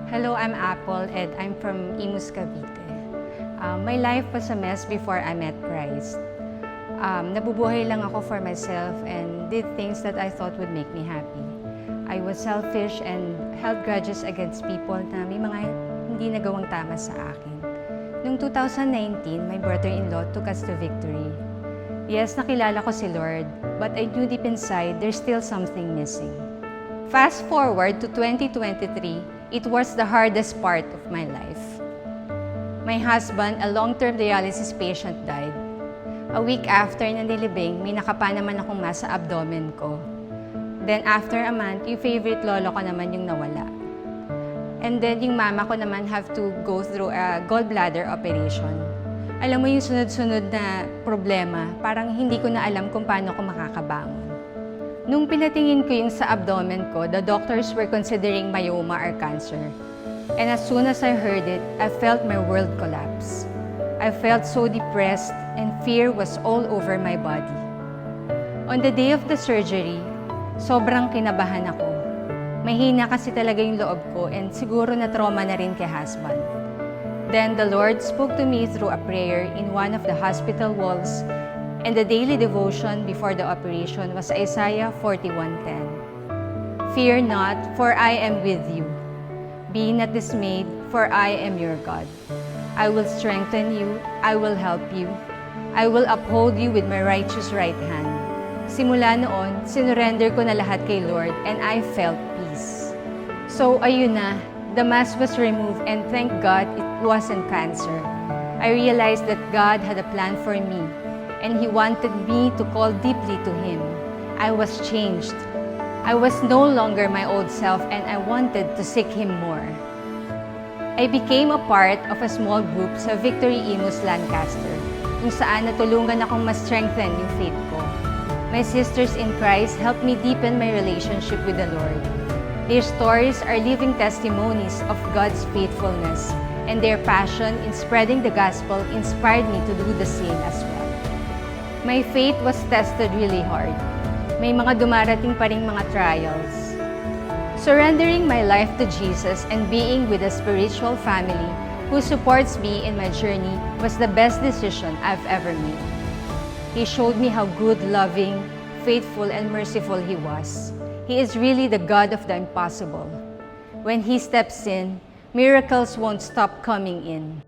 Hello, I'm Apple and I'm from Imus, Cavite. My life was a mess before I met Christ. Nabubuhay lang ako for myself and did things that I thought would make me happy. I was selfish and held grudges against people na may mga hindi nagawang tama sa akin. Noong 2019, my brother-in-law took us to victory. Yes, nakilala ko si Lord, but I knew deep inside there's still something missing. Fast forward to 2023, it was the hardest part of my life. My husband, a long-term dialysis patient, died. A week after na nilibing, may nakapa naman akong mass sa abdomen ko. Then after a month, yung favorite lolo ko naman yung nawala. And then yung mama ko naman have to go through a gallbladder operation. Alam mo yung sunod-sunod na problema, parang hindi ko na alam kung paano ko makakabangon. Nung pinatingin ko yung sa abdomen ko, the doctors were considering myoma or cancer. And as soon as I heard it, I felt my world collapse. I felt so depressed and fear was all over my body. On the day of the surgery, sobrang kinabahan ako. Mahina kasi talaga yung loob ko and siguro na trauma na rin kay husband. Then the Lord spoke to me through a prayer in one of the hospital walls, and the daily devotion before the operation was Isaiah 41:10. Fear not, for I am with you. Be not dismayed, for I am your God. I will strengthen you, I will help you. I will uphold you with my righteous right hand. Simula noon, sinurrender ko na lahat kay Lord and I felt peace. So ayun na, the mass was removed and thank God it wasn't cancer. I realized that God had a plan for me and He wanted me to call deeply to Him. I was changed. I was no longer my old self and I wanted to seek Him more. I became a part of a small group sa Victory Imus, Lancaster, kung saan natulungan akong ma-strengthen yung faith ko. My sisters in Christ helped me deepen my relationship with the Lord. Their stories are living testimonies of God's faithfulness, and their passion in spreading the gospel inspired me to do the same as well. My faith was tested really hard. May mga dumarating pa ring mga trials. Surrendering my life to Jesus and being with a spiritual family who supports me in my journey was the best decision I've ever made. He showed me how good, loving, faithful, and merciful He was. He is really the God of the impossible. When He steps in, miracles won't stop coming in.